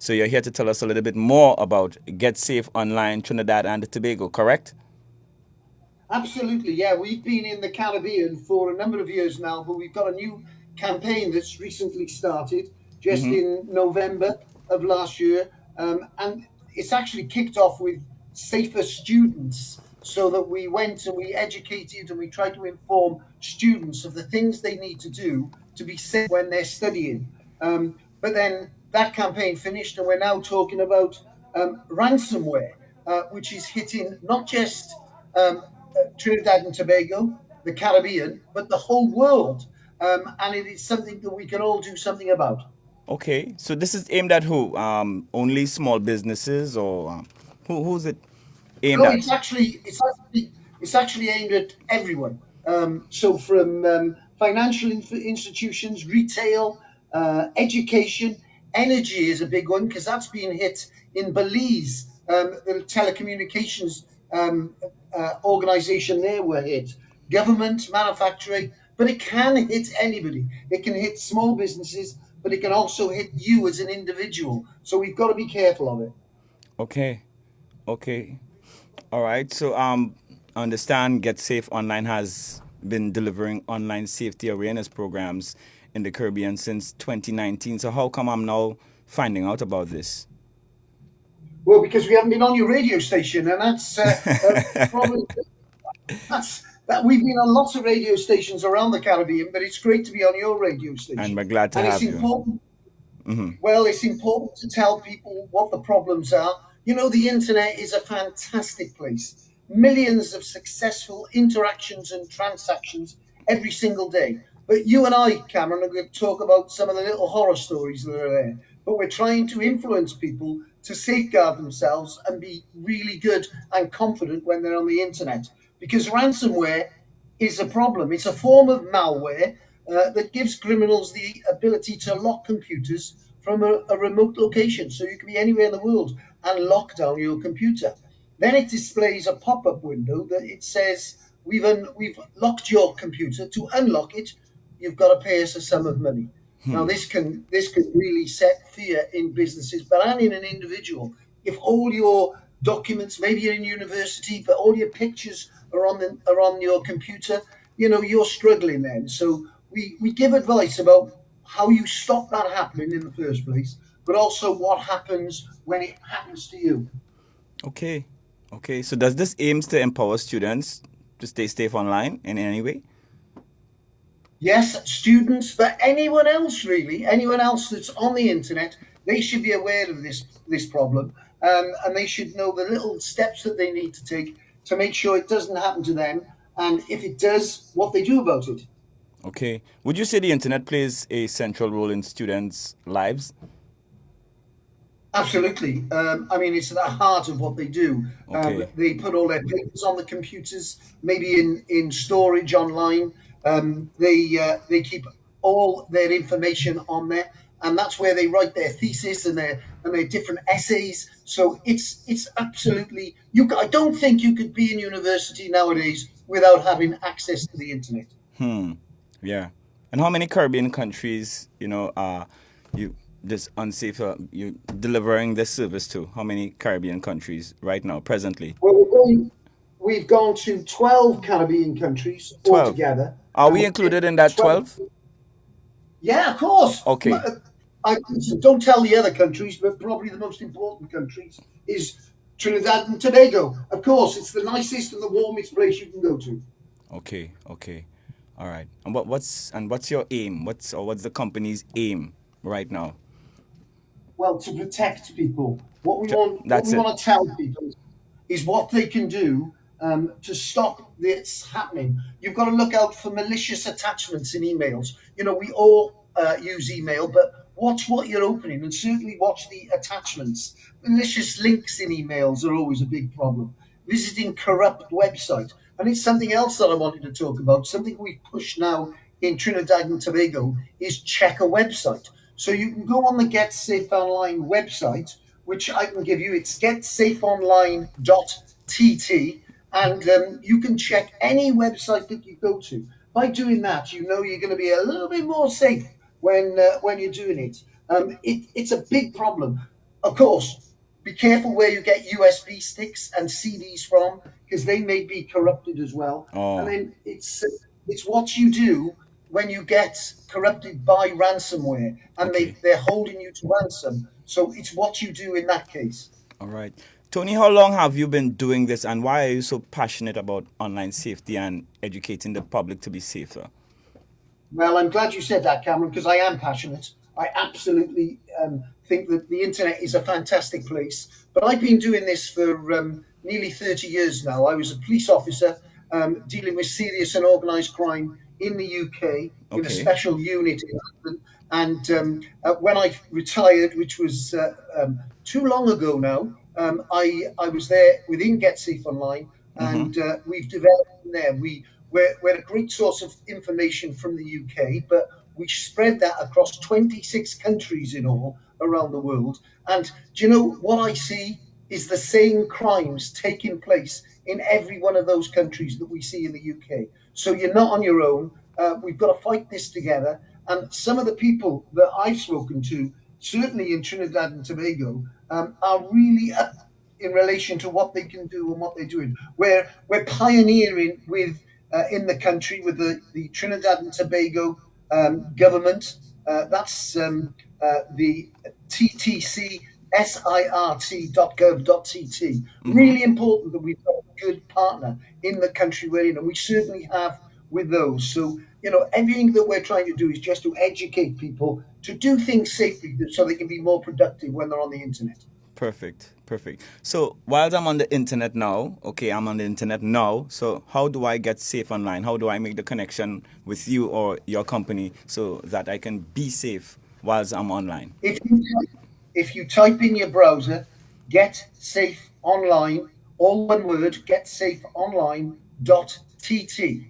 So you're here to tell us a little bit more about Get Safe Online Trinidad and Tobago, correct? Absolutely, yeah. We've been in the Caribbean for a number of years now, but we've got a new campaign that's recently started just Mm-hmm. in November of last year. And it's actually kicked off with safer students, so that we went and we educated and we tried to inform students of the things they need to do to be safe when they're studying. But then that campaign finished, and we're now talking about ransomware, which is hitting not just um, Trinidad and Tobago, the Caribbean, but the whole world. And it is something that we can all do something about. Okay, so this is aimed at who? Only small businesses, or who's it aimed No, at? it's actually aimed at everyone. So from financial institutions, retail, education, energy is a big one because that's been hit in Belize. The telecommunications organization there were hit. Government, manufacturing, but it can hit anybody. It can hit small businesses, but it can also hit you as an individual. So we've got to be careful of it. Okay, okay, all right. So I understand Get Safe Online has been delivering online safety awareness programs in the Caribbean since 2019. So how come I'm now finding out about this? Well, because we haven't been on your radio station, and that's probably that we've been on lots of radio stations around the Caribbean, but it's great to be on your radio And station. we're glad to And it's have you. important. Hmm. Well, it's important to tell people what the problems are. You know, the internet is a fantastic place. Millions of successful interactions and transactions every single day. But you and I, Cameron, are going to talk about some of the little horror stories that are there. But we're trying to influence people to safeguard themselves and be really good and confident when they're on the internet. Because ransomware is a problem. It's a form of malware that gives criminals the ability to lock computers from a remote location. So you can be anywhere in the world and lock down your computer. Then it displays a pop up window that it says, we've locked your computer. To unlock it, you've got to pay us a sum of money. Now, this can really set fear in businesses, but and in an individual. If all your documents, maybe you're in university, but all your pictures are on your computer, you're struggling then. So we give advice about how you stop that happening in the first place, but also what happens when it happens to you. Okay, okay. So does this aims to empower students to stay safe online in any way? Yes, students, but anyone else really, anyone else that's on the internet, they should be aware of this problem, and they should know the little steps that they need to take to make sure it doesn't happen to them, and if it does, what they do about it. Okay. Would you say the internet plays a central role in students' lives? Absolutely. I mean, it's at the heart of what they do. Okay. They put all their papers on the computers, maybe in storage online. They keep all their information on there, and that's where they write their thesis and their different essays. So it's absolutely you. I don't think you could be in university nowadays without having access to the internet. Hmm. Yeah. And how many Caribbean countries, you this unsafe you delivering this service to? How many Caribbean countries right now, presently? Well, we've gone to 12 Caribbean countries 12. altogether. Are we It, included in that 12. 12? Yeah, of course. Okay. Don't tell the other countries, but probably the most important countries is Trinidad and Tobago. Of course, it's the nicest and the warmest place you can go to. Okay. Okay. All right. And what's your aim? What's the company's aim right now? Well, to protect people, what we That's it. want to tell people is what they can do to stop this happening. You've got to look out for malicious attachments in emails. We all use email, but watch what you're opening and certainly watch the attachments. Malicious links in emails are always a big problem. Visiting corrupt websites. And it's something else that I wanted to talk about. Something we push now in Trinidad and Tobago is check a website. So you can go on the Get Safe Online website, which I can give you. It's getsafeonline.tt, and you can check any website that you go to. By doing that, you're going to be a little bit more safe when you're doing it. It's a big problem. Of course, be careful where you get USB sticks and CDs from, because they may be corrupted as well. And Oh, then it's what you do when you get corrupted by ransomware, and okay. they're holding you to ransom. So it's what you do in that case. All right. Tony, how long have you been doing this and why are you so passionate about online safety and educating the public to be safer? Well, I'm glad you said that, Cameron, because I am passionate. I absolutely think that the internet is a fantastic place. But I've been doing this for nearly 30 years now. I was a police officer dealing with serious and organised crime in the UK in a Okay. special unit in London. And when I retired, which was too long ago now, I was there within Get Safe Online, Mm-hmm. and we've developed from there. We're a great source of information from the UK, but we spread that across 26 countries in all around the world. And do you know what I see is the same crimes taking place in every one of those countries that we see in the UK. So you're not on your own. We've got to fight this together. And some of the people that I've spoken to, certainly in Trinidad and Tobago, are really up in relation to what they can do and what they're doing. We're pioneering with in the country with the Trinidad and Tobago government. That's the ttcsirt.gov.tt. Mm-hmm. Really important that we've got a good partner in the country we're in, and we certainly have with those. So, everything that we're trying to do is just to educate people to do things safely so they can be more productive when they're on the internet. Perfect. Perfect. So while I'm on the internet now, okay, I'm on the internet now. So how do I get safe online? How do I make the connection with you or your company so that I can be safe whilst I'm online? If you if you type in your browser, get safe online, all one word, getsafeonline.tt,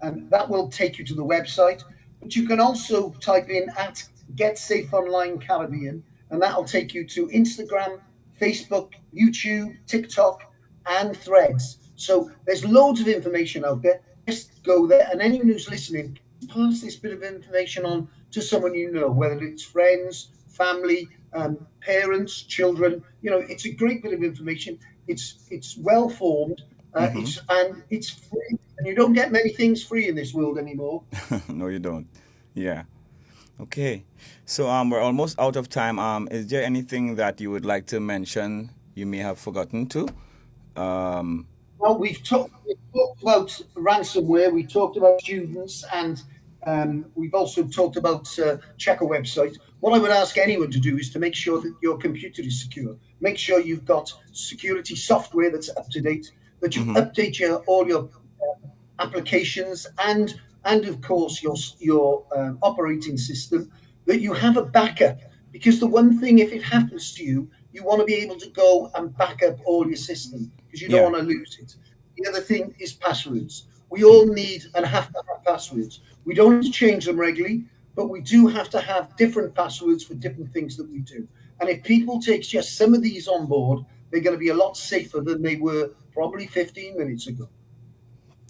and that will take you to the website. But you can also type in at Get Safe Online Caribbean, and that'll take you to Instagram, Facebook, YouTube, TikTok, and Threads. So there's loads of information out there. Just go there, and anyone who's listening, pass this bit of information on to someone you know, whether it's friends, family, parents, children. It's a great bit of information. It's well formed. Mm-hmm. It's free, and you don't get many things free in this world anymore. No, you don't. Yeah. Okay. So we're almost out of time. Is there anything that you would like to mention you may have forgotten to? Um, Well, we've talked about ransomware. We talked about students, and we've also talked about check a website. What I would ask anyone to do is to make sure that your computer is secure. Make sure you've got security software that's up to date. That you mm-hmm. update all your applications, and of course your operating system. That you have a backup, because the one thing, if it happens to you, you want to be able to go and back up all your system because you don't Yeah. want to lose it. The other thing is passwords. We all need and have to have passwords. We don't have to change them regularly, but we do have to have different passwords for different things that we do. And if people take just some of these on board, they're going to be a lot safer than they were probably 15 minutes ago.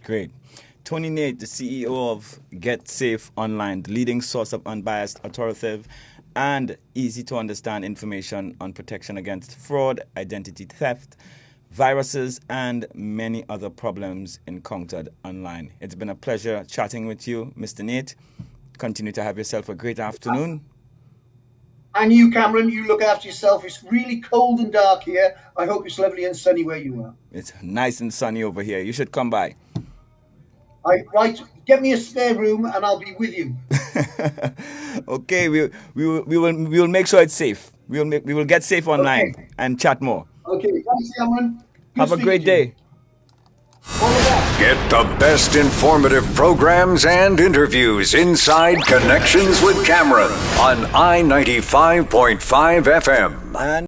Great. Tony Neate, the CEO of Get Safe Online, the leading source of unbiased, authoritative, and easy to understand information on protection against fraud, identity theft, viruses, and many other problems encountered online. It's been a pleasure chatting with you, Mr. Neate. Continue to have yourself a great afternoon. And you, Cameron, you look after yourself. It's really cold and dark here. I hope it's lovely and sunny where you are. It's nice and sunny over here. You should come by. Right, get me a spare room and I'll be with you. Okay, we will make sure it's safe. We will get safe Okay, online and chat more. okay. Thanks, Cameron. Good Have a speaking great to you. day. All the best. Get the best informative programs and interviews inside Connections with Cameron on I-95.5 FM. And